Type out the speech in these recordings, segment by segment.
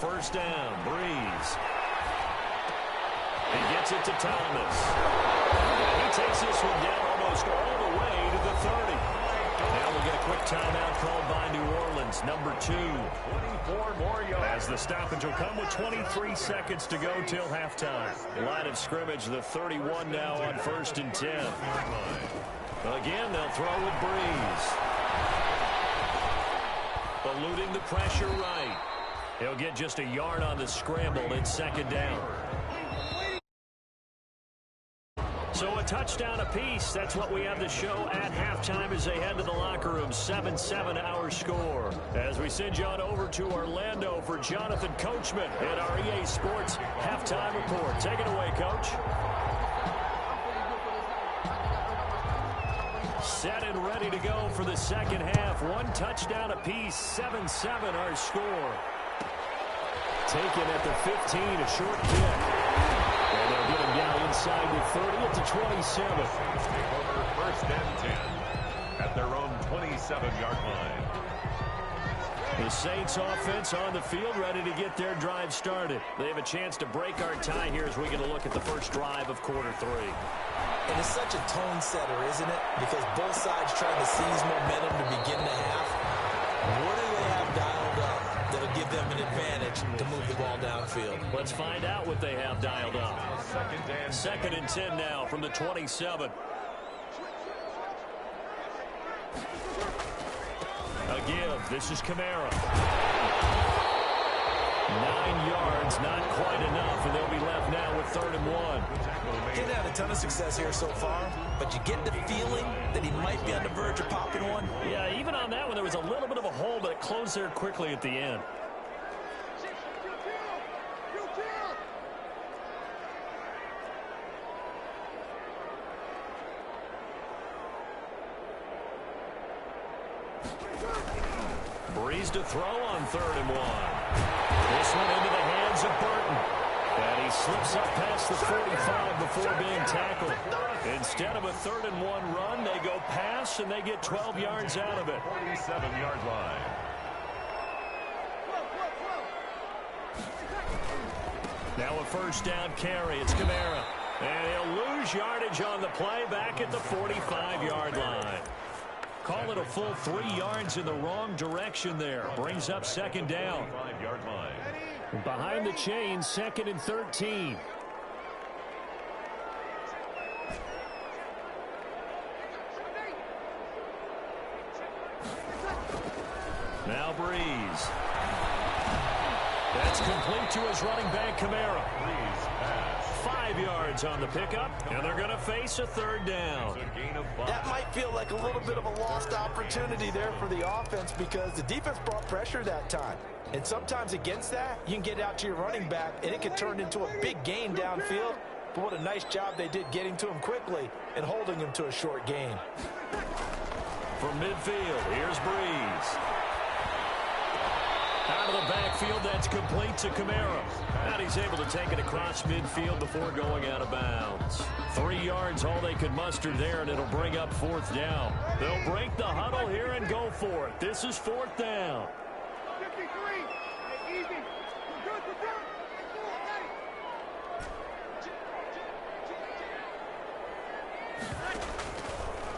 first down. Breeze. He gets it to Thomas. And he takes this one down almost all the way to the 30. Now we'll get a quick timeout called by New Orleans, number 2. 24 more yards. As the stoppage will come with 23 seconds to go till halftime. Line of scrimmage, the 31 now on 1st and 10. Again, they'll throw with Breeze. Eluding the pressure right. He'll get just a yard on the scramble. It's 2nd down. So a touchdown apiece. That's what we have to show at halftime as they head to the locker room. 7-7 our score. As we send you on over to Orlando for Jonathan Coachman at our EA Sports halftime report. Take it away, Coach. Set and ready to go for the second half. 1 touchdown apiece. 7-7 our score. Taken at the 15, a short kick. And they'll get him down inside the 30 at the 27. Take over 1st and 10 at their own 27-yard line. The Saints offense on the field, ready to get their drive started. They have a chance to break our tie here as we get a look at the first drive of quarter 3. And it's such a tone setter, isn't it? Because both sides trying to seize momentum to begin the half. What do they have dialed up that'll give them an advantage to move the ball downfield? Let's find out what they have dialed up. 2nd and 10 now from the 27. A give. This is Kamara. 9 yards, not quite enough, and they'll be left now with 3rd and 1. Didn't have a ton of success here so far, but you get the feeling that he might be on the verge of popping one. Yeah, even on that one, there was a little bit of a hole, but it closed there quickly at the end. Breeze to throw on 3rd and 1. This one into the hands of Burton. And he slips up past the 45 before being tackled. Instead of a 3rd and 1 run, they go pass, and they get 12 yards out of it. 47-yard line. Now a 1st down carry. It's Kamara. And he'll lose yardage on the play back at the 45-yard line. Call it a full 3 yards in the wrong direction there. Brings up 2nd down. 5-yard line. Behind the chains, 2nd and 13. Now Breeze. That's complete to his running back, Kamara. 5 yards on the pickup, and they're going to face a 3rd down. That might feel like a little bit of a lost opportunity there for the offense because the defense brought pressure that time. And sometimes against that, you can get out to your running back, and it can turn into a big gain downfield. But what a nice job they did getting to him quickly and holding him to a short gain. From midfield, here's Breeze. Out of the backfield, that's complete to Kamara. And he's able to take it across midfield before going out of bounds. 3 yards, all they could muster there, and it'll bring up 4th down. They'll break the huddle here and go for it. This is 4th down. 53. Easy. Good.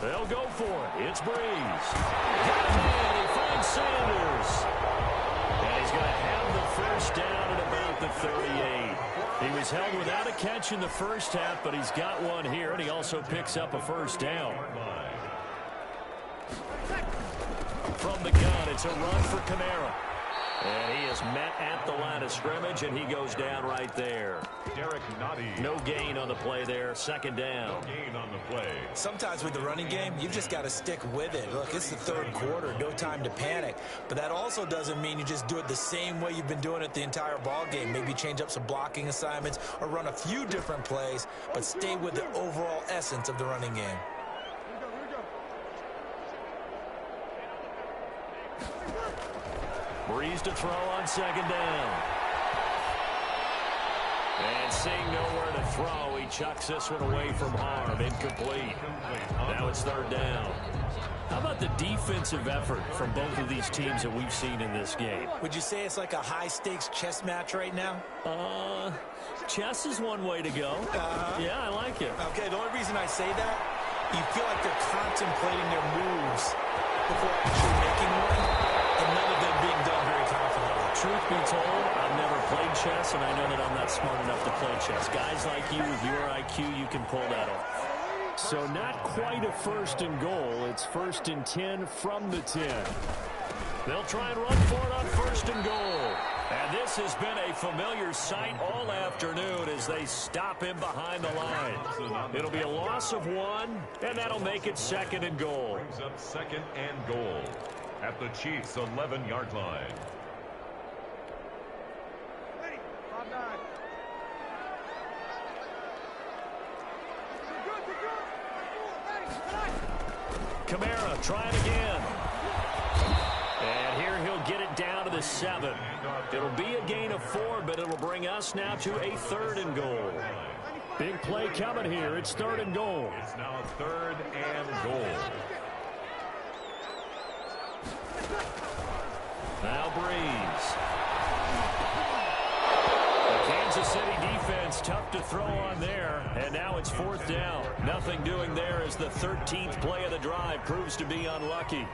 They'll go for it. It's Breeze. Got a man. He finds Sanders. And he's going to have the 1st down at about the 38. He was held without a catch in the first half, but he's got one here, and he also picks up a 1st down. From the gun, it's a run for Kamara. And he is met at the line of scrimmage, and he goes down right there. No gain on the play there. 2nd down. No gain on the play. Sometimes with the running game, you've just got to stick with it. Look, it's the 3rd quarter. No time to panic. But that also doesn't mean you just do it the same way you've been doing it the entire ball game. Maybe change up some blocking assignments or run a few different plays, but stay with the overall essence of the running game. Breeze to throw on 2nd down. And seeing nowhere to throw, he chucks this one away from harm. Incomplete. Now it's 3rd down. How about the defensive effort from both of these teams that we've seen in this game? Would you say it's like a high-stakes chess match right now? Chess is one way to go. Yeah, I like it. Okay, the only reason I say that, you feel like they're contemplating their moves before actually making one, and none of them being done very confidently. Truth be told, I've never played chess, and I know that I'm not smart enough to play chess. Guys like you with your IQ, you can pull that off. So not quite a first and goal. It's 1st and 10 from the 10. They'll try and run for it on 1st and goal. And this has been a familiar sight all afternoon as they stop him behind the line. It'll be a loss of 1, and that'll make it 2nd and goal. Brings up 2nd and goal at the Chiefs' 11-yard line. Ready. 5-9. Kamara trying again. And here he'll get it down to the 7. It'll be a gain of 4, but it'll bring us now to a 3rd and goal. Big play coming here. It's 3rd and goal. It's now 3rd and goal. Now Breeze. The Kansas City defense tough to throw on there. And now it's 4th down. Nothing doing there as the 13th play of the drive proves to be unlucky.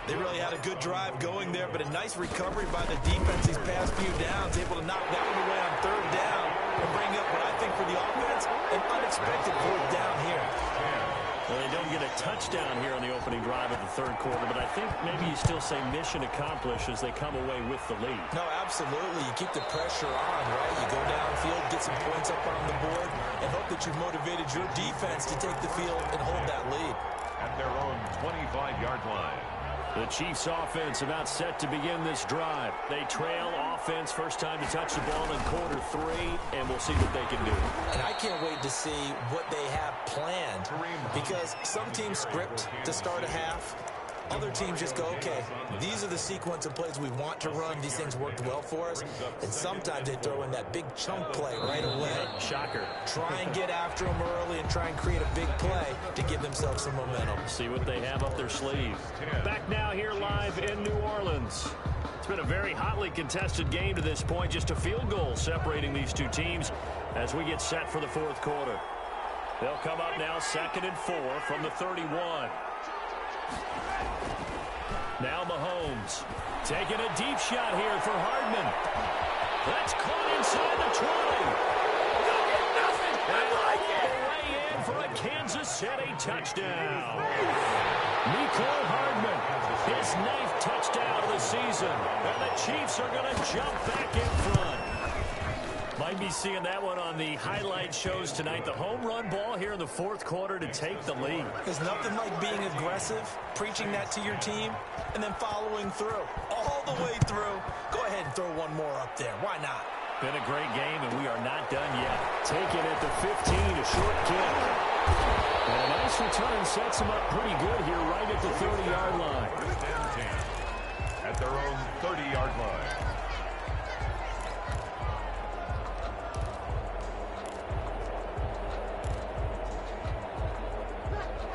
They really had a good drive going there, but a nice recovery by the defense these past few downs, able to knock that one away on 3rd down and bring up what I think for the offense, an unexpected 4th down here. Well, they don't get a touchdown here on the opening drive of the 3rd quarter, but I think maybe you still say mission accomplished as they come away with the lead. No, absolutely. You keep the pressure on, right? You go downfield, get some points up on the board, and hope that you've motivated your defense to take the field and hold that lead. At their own 25-yard line. The Chiefs offense about set to begin this drive. They trail offense, first time to touch the ball in quarter 3, and we'll see what they can do. And I can't wait to see what they have planned, because some teams script to start a half. Other teams just go, okay, these are the sequence of plays we want to run. These things worked well for us. And sometimes they throw in that big chunk play right away. Shocker. Try and get after them early and try and create a big play to give themselves some momentum. See what they have up their sleeve. Back now here live in New Orleans. It's been a very hotly contested game to this point. Just a field goal separating these two teams as we get set for the 4th quarter. They'll come up now 2nd and 4 from the 31. Now Mahomes taking a deep shot here for Hardman. That's caught inside the 20. Nothing. I like it. Way in for a Kansas City touchdown. Mecole Hardman, his 9th touchdown of the season. And the Chiefs are going to jump back in front. Might be seeing that one on the highlight shows tonight. The home run ball here in the 4th quarter to take the lead. There's nothing like being aggressive, preaching that to your team, and then following through. All the way through. Go ahead and throw one more up there. Why not? Been a great game, and we are not done yet. Taken at the 15, a short kick. And a nice return sets them up pretty good here right at the 30-yard line. 10 at their own 30-yard line.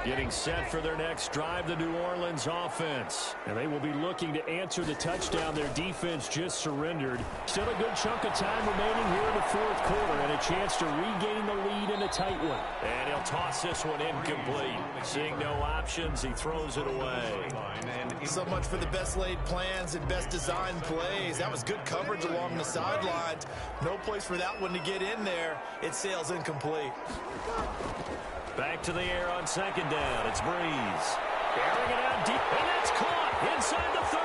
Getting set for their next drive, the New Orleans offense. And they will be looking to answer the touchdown their defense just surrendered. Still a good chunk of time remaining here in the 4th quarter and a chance to regain the lead in a tight one. And he'll toss this one incomplete. Seeing no options, he throws it away. So much for the best laid plans and best designed plays. That was good coverage along the sidelines. No place for that one to get in there. It sails incomplete. Back to the air on 2nd down. It's Breeze. Airing it out deep, and that's caught inside the 30.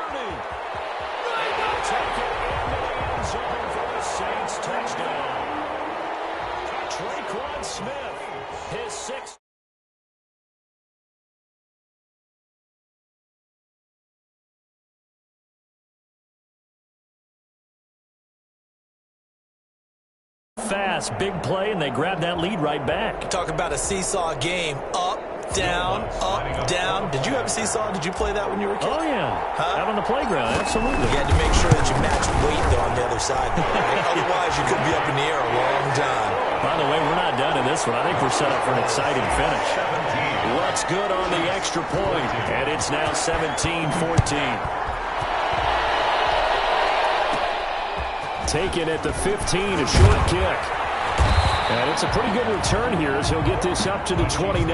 And they'll take it into the end zone for the Saints touchdown. Traquan Smith, his 6th. Fast, big play, and they grab that lead right back. Talk about a seesaw game. Up, down, up, down. Did you have a seesaw? Did you play that when you were a kid? Oh, yeah. Out on the playground, absolutely. You had to make sure that you matched weight, though, on the other side. Right? Otherwise, you could be up in the air a long time. By the way, we're not done in this one. I think we're set up for an exciting finish. What's good on the extra point, and it's now 17-14. Taken at the 15, a short kick. And it's a pretty good return here as he'll get this up to the 29.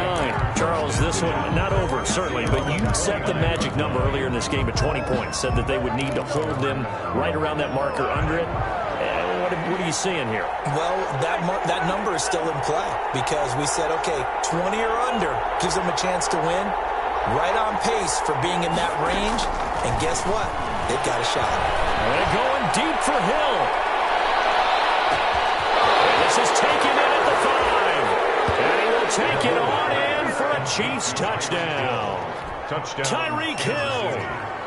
Charles, this one, not over, certainly, but you set the magic number earlier in this game at 20 points. Said that they would need to hold them right around that marker under it. What are you seeing here? Well, that number is still in play because we said, okay, 20 or under gives them a chance to win. Right on pace for being in that range. And guess what? They've got a shot. And they're going deep for Hill. This is taken in at the 5. And he will take it on in for a Chiefs touchdown. Tyreek Hill,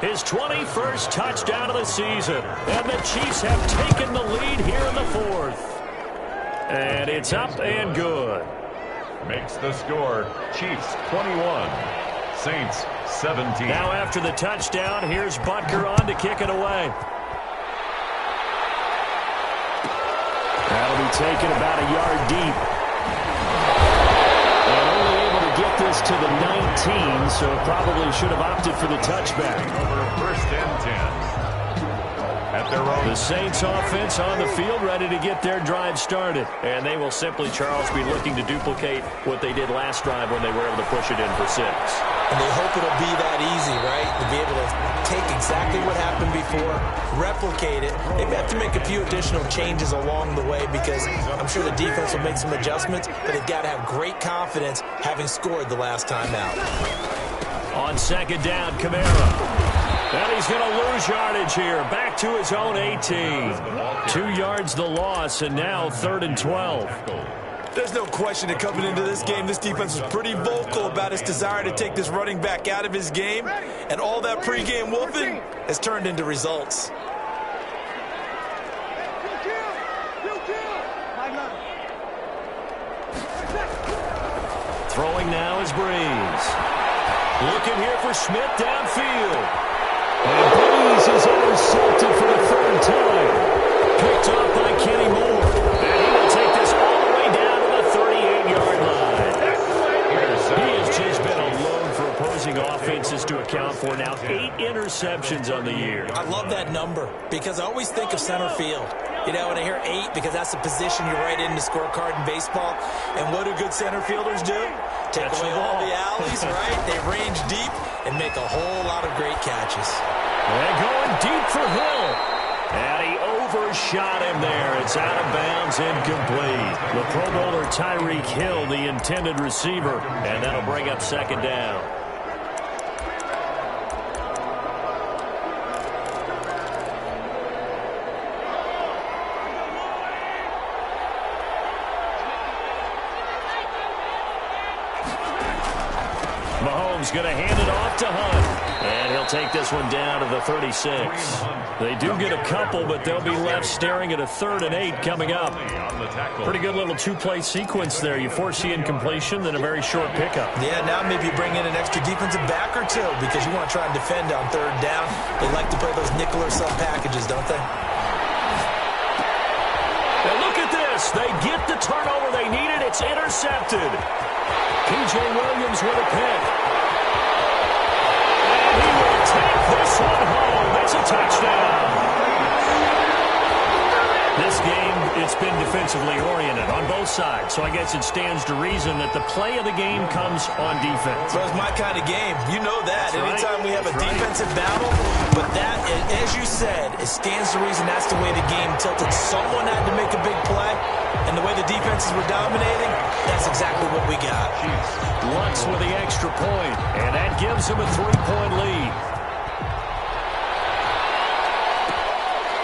his 21st touchdown of the season. And the Chiefs have taken the lead here in the 4th. And it's up and good. Makes the score Chiefs 21, Saints 17. Now after the touchdown, here's Butker on to kick it away. That'll be taken about a yard deep. And only able to get this to the 19, so probably should have opted for the touchback. Over 1st and 10. At their own. The Saints offense on the field, ready to get their drive started. And they will simply, Charles, be looking to duplicate what they did last drive when they were able to push it in for 6. And they hope it'll be that easy, right? To be able to take exactly what happened before, replicate it. They may have to make a few additional changes along the way because I'm sure the defense will make some adjustments, but they've got to have great confidence having scored the last time out. On 2nd down, Kamara. And he's going to lose yardage here. Back to his own 18. 2 yards the loss, and now 3rd and 12. There's no question that coming into this game, this defense was pretty vocal about its desire to take this running back out of his game. And all that pregame wolfing has turned into results. Throwing now is Breeze. Looking here for Schmidt downfield. And Breeze is intercepted for the 3rd time. Picked off by Kenny Moore. And he will take this all the way down to the 38-yard line. He has just been a load for opposing offenses to account for now. 8 interceptions on the year. I love that number because I always think of center field. You know, when I hear 8, because that's the position you write in the scorecard in baseball. And what do good center fielders do? Take away all the alleys, right? They range deep and make a whole lot of great catches. And going deep for Hill. And he overshot him there. It's out of bounds, incomplete. The Pro Bowler Tyreek Hill, the intended receiver. And that'll bring up 2nd down. Mahomes going to hand it off to Hunt. And he'll take this one down to the 36. They do get a couple, but they'll be left staring at a 3rd and 8 coming up. Pretty good little 2-play sequence there. You force the incompletion, then a very short pickup. Yeah, now maybe you bring in an extra defensive back or 2 because you want to try and defend on 3rd down. They like to play those nickel or sub packages, don't they? Now look at this. They get the turnover they needed. It's intercepted. P.J. Williams with a pick. And he will take this one home. That's a touchdown. This game, it's been defensively oriented on both sides, so I guess it stands to reason that the play of the game comes on defense. Well, it's my kind of game. You know that. That's Anytime right. we have a defensive battle, but that, as you said, it stands to reason that's the way the game tilted. Someone had to make a big play, and the way the defenses were dominating, that's exactly what we got. Lutz with the extra point, and that gives him a 3-point lead.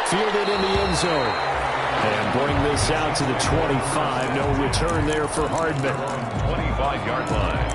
Fielded in the end zone. And bring this out to the 25. No return there for Hardman. 25-yard line.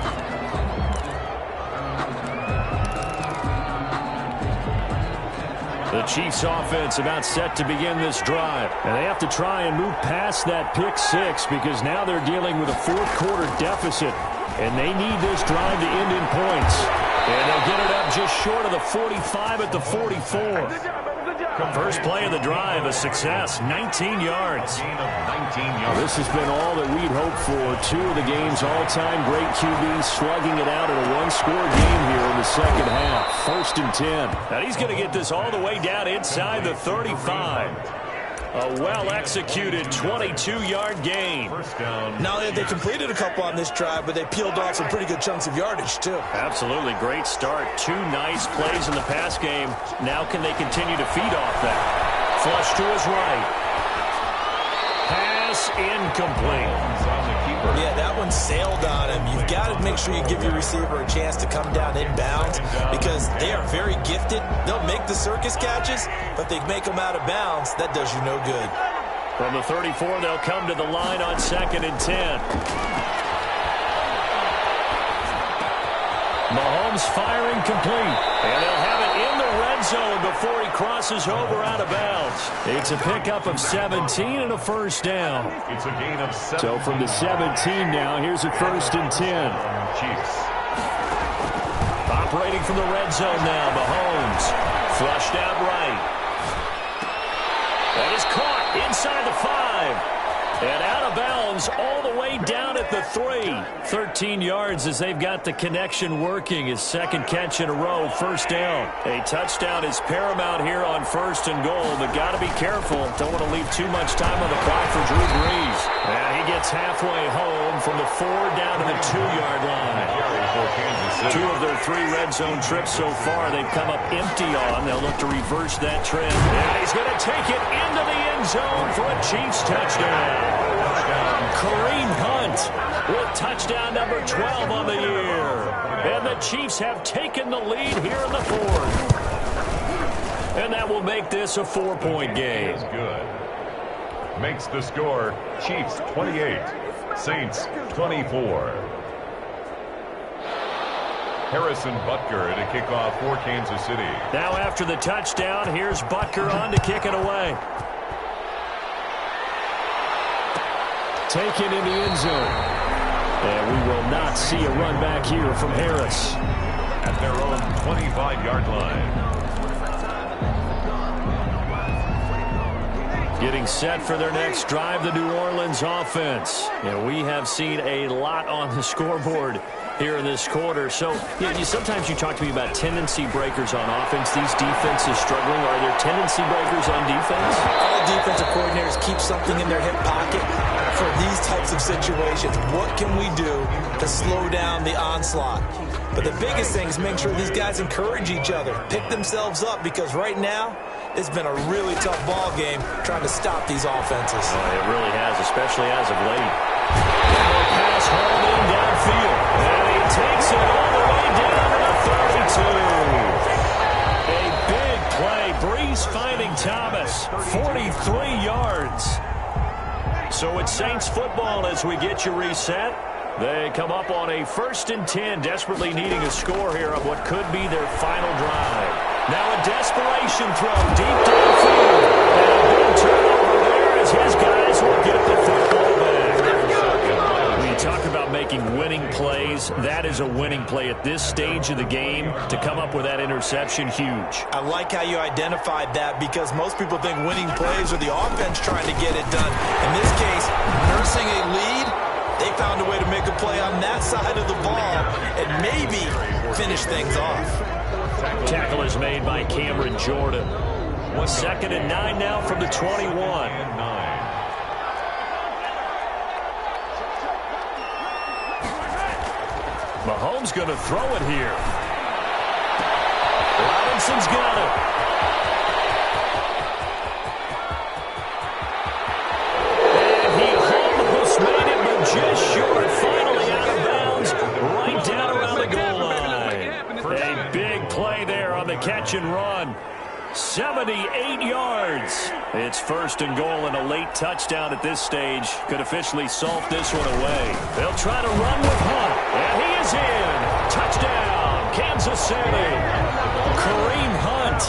The Chiefs offense about set to begin this drive. And they have to try and move past that pick 6 because now they're dealing with a 4th-quarter deficit. And they need this drive to end in points. And they'll get it up just short of the 45 at the 44. Good job. First play of the drive, a success, 19 yards. Gain of 19 yards. This has been all that we'd hoped for. Two of the game's all-time great QBs slugging it out in a one-score game here in the second half. 1st and 10. Now he's going to get this all the way down inside the 35. A well-executed 22-yard gain. First down. Not only have they completed a couple on this drive, but they peeled off some pretty good chunks of yardage, too. Absolutely great start. 2 nice plays in the pass game. Now can they continue to feed off that? Flush to his right. Pass incomplete. On the keeper. Yeah, that one sailed on him. You've got to make sure you give your receiver a chance to come down inbounds because they are very gifted. They'll make the circus catches, but they make them out of bounds. That does you no good. From the 34, they'll come to the line on 2nd and 10. Mahomes firing complete. And they'll have it in the red zone before he crosses over out of bounds. It's a pickup of 17 and a first down. It's a gain of 7. So from the 17 now, here's a 1st and 10. Chiefs. Operating from the red zone now, Mahomes. Flushed out right. That is caught inside the 5. And out of bounds all the way down at the 3. 13 yards as they've got the connection working. His second catch in a row, first down. A touchdown is paramount here on 1st and goal, but got to be careful. Don't want to leave too much time on the clock for Drew Brees. And he gets halfway home from the 4 down to the 2-yard line. 2 of their 3 red zone trips so far they've come up empty on. They'll look to reverse that trend. And he's going to take it into the end zone for a Chiefs touchdown. Kareem Hunt with touchdown number 12 on the year. And the Chiefs have taken the lead here in the 4th. And that will make this a 4-point game. That's good. Makes the score Chiefs 28, Saints 24. Harrison Butker to kick off for Kansas City. Now after the touchdown, here's Butker on to kick it away. Taken in the end zone. And we will not see a run back here from Harris. At their own 25-yard line. Getting set for their next drive, the New Orleans offense. And we have seen a lot on the scoreboard here in this quarter. So, sometimes you talk to me about tendency breakers on offense. These defenses struggling. Are there tendency breakers on defense? All defensive coordinators keep something in their hip pocket for these types of situations. What can we do to slow down the onslaught? But the biggest thing is make sure these guys encourage each other, pick themselves up, because right now it's been a really tough ball game trying to stop these offenses. Oh, it really has, especially as of late. Pass hauled in downfield. And he takes it all the way down to the 32. A big play. Brees finding Thomas. 43 yards. So it's Saints football as we get you reset. They come up on a 1st and 10, desperately needing a score here on what could be their final drive. Now a desperation throw deep downfield. And a big turnover there as his guys will get the football back. When you talk about making winning plays, that is a winning play at this stage of the game. To come up with that interception, huge. I like how you identified that because most people think winning plays are the offense trying to get it done. In this case, nursing a lead, they found a way to make a play on that side of the ball and maybe finish things off. Tackle is made by Cameron Jordan. 2nd and 9 now from the 21. Mahomes going to throw it here. Robinson's got it. And he almost made it, but just short. Finally out of bounds, right down around the goal line. A big play there on the catch and run. 78 yards. It's 1st and goal and a late touchdown at this stage. Could officially salt this one away. They'll try to run with Hunt. And he is in. Touchdown, Kansas City. Kareem Hunt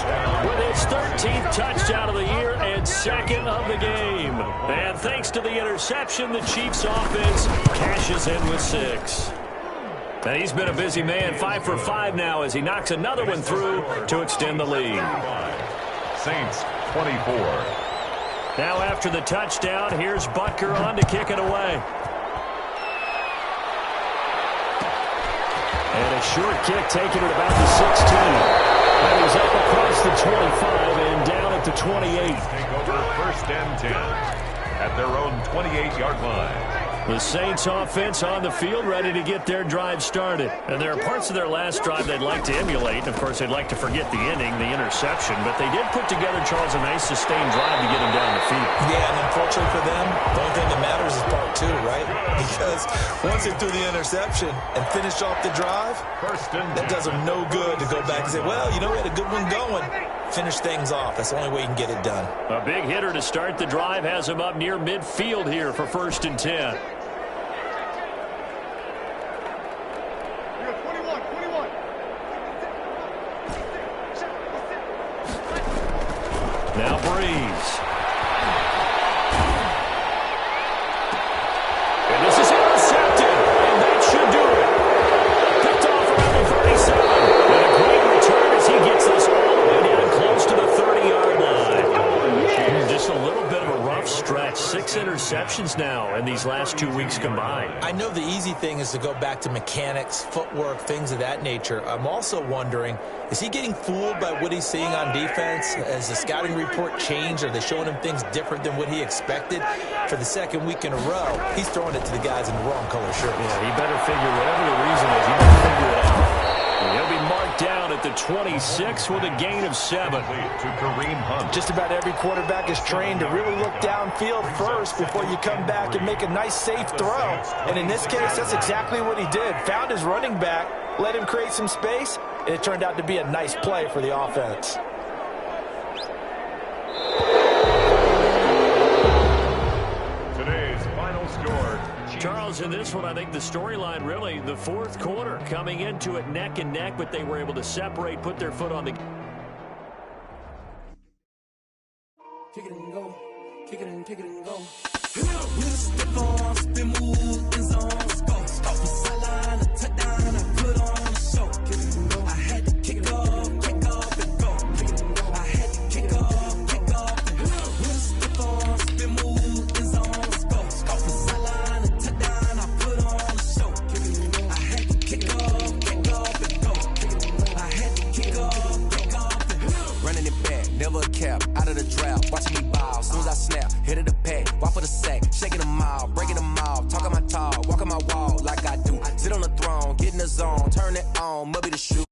with his 13th touchdown of the year and 2nd of the game. And thanks to the interception, the Chiefs offense cashes in with 6. And he's been a busy man, 5 for 5 now as he knocks another one through to extend the lead. Saints 24. Now after the touchdown, here's Butker on to kick it away. And a short kick taken at about the 16. That is up across the 25 and down at the 28. Take over 1st and 10 at their own 28-yard line. The Saints offense on the field ready to get their drive started. And there are parts of their last drive they'd like to emulate. And, of course, they'd like to forget the inning, the interception. But they did put together, Charles, a nice sustained drive to get them down the field. Yeah, and unfortunately for them, the only thing that matters is part 2, right? Because once they threw the interception and finished off the drive, that does them no good to go back and say, well, you know, we had a good one going. Finish things off. That's the only way you can get it done. A big hitter to start the drive has him up near midfield here for 1st and 10. Now Breeze. And this is intercepted. And that should do it. Picked off around the 37. And a great return as he gets this all the way down close to the 30-yard line. Just a little bit of a rough stretch. 6 interceptions now in these last 2 weeks combined. I know the easy thing is to go back to mechanics, footwork, things of that nature. I'm also wondering, is he getting fooled by what he's seeing on defense? Has the scouting report changed? Are they showing him things different than what he expected? For the 2nd week in a row, he's throwing it to the guys in the wrong color shirts. Yeah, he better figure whatever the reason is, he better figure it out. And he'll be marked down at the 26 with a gain of 7. To Kareem Hunt. Just about every quarterback is trained to really look downfield first before you come back and make a nice, safe throw. And in this case, that's exactly what he did. Found his running back, let him create some space, and it turned out to be a nice play for the offense. Today's final score. Charles, in this one, I think the storyline really, the 4th quarter, coming into it neck and neck, but they were able to separate, put their foot on the... Kick it and go. Kick it and go. With a step on, spin move, in zone, go. Stop the sideline, a touchdown, I put on a show. Kick it and go. I had to kick off and go. Kick it and go. I had to kick off and go. With a step on, spin move, in zone, go. Stop the sideline, a touchdown, I put on a show. Kick it and go. I had to kick off and go. Kick it and go. I had to kick off and go. Running it back, never a cap, out of the drought, watching me ball. Soon as I snap, hit of the pack, walk for the sack, shaking them all, breaking them off, talking my talk, walking my wall like I do. Sit on the throne, get in the zone, turn it on, must be the shoe.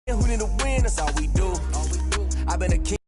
Who need to win? That's all we do. I've been a king.